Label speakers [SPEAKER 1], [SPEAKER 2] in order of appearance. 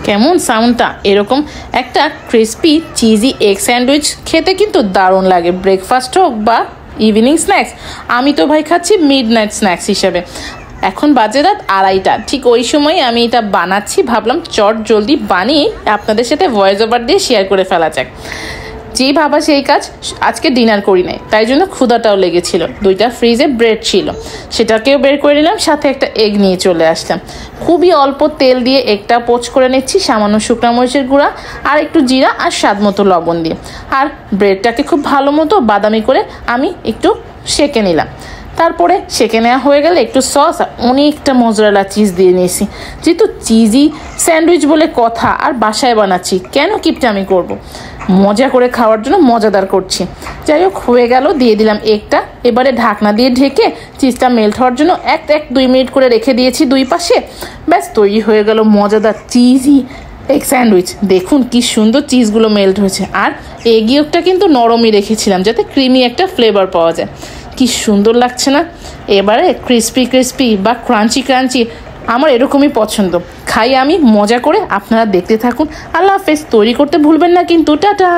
[SPEAKER 1] কেমন সাউন্ডটা। এরকম একটা ক্রিস্পি চিজি এগ স্যান্ডউইচ খেতে কিন্তু দারুণ লাগে, ব্রেকফাস্ট হোক বা ইভিনিং স্ন্যাক্স। আমি তো ভাই খাচ্ছি মিডনাইট স্ন্যাক্স হিসেবে। এখন বাজে রাত 2:30, ঠিক ওই সময় আমি এটা বানাচ্ছি, ভাবলাম চট জলদি বানিয়ে আপনাদের সাথে ভয়েস ওভার দিয়ে শেয়ার করে ফেলা যাক। যেই ভাবা সেই কাজ, আজকে ডিনার করি নাই, তাই জন্য ক্ষুধাটাও লেগেছিল। 2টা ফ্রিজে ব্রেড ছিল, সেটাকেও বের করে নিলাম, সাথে একটা এগ নিয়ে চলে আসলাম। খুবই অল্প তেল দিয়ে এগটা পোচ করে নিচ্ছি, সামান্য শুকনো মরিচের গুঁড়া আর একটু জিরা আর স্বাদ মতো লবণ দিয়ে। আর ব্রেডটাকে খুব ভালো মতো বাদামি করে আমি একটু সেঁকে নিলাম। তারপরে সেঁকে নেওয়া হয়ে গেলে একটু সস আর অনেকটা মোজারেলা চিজ দিয়ে নিয়েছি। যেহেতু চিজি স্যান্ডউইচ বলে কথা আর বাসায় বানাচ্ছি, কেন কিপটামি করব, মজা করে খাওয়ার জন্য মজাদার করছি। যাই হোক, হয়ে গেল, দিয়ে দিলাম এগটা। এবারে ঢাকনা দিয়ে ঢেকে চিজটা মেল্ট হওয়ার জন্য 1-2 মিনিট করে রেখে দিয়েছি দুই পাশে। ব্যাস তৈরি হয়ে গেল মজাদার চিজি এগ স্যান্ডউইচ। দেখুন কি সুন্দর চিজগুলো মেল্ট হয়েছে, আর এগ ইয়কটা কিন্তু নরমই রেখেছিলাম যাতে ক্রিমি একটা ফ্লেভার পাওয়া যায়। কি সুন্দর লাগছে না? এবারে ক্রিস্পি বা ক্রাঞ্চি আমার এরকমই পছন্দ। খাই আমি মজা করে, আপনারা দেখতে থাকুন। আল্লাহ হাফেজ। তৈরি করতে ভুলবেন না কিন্তু। টাটা।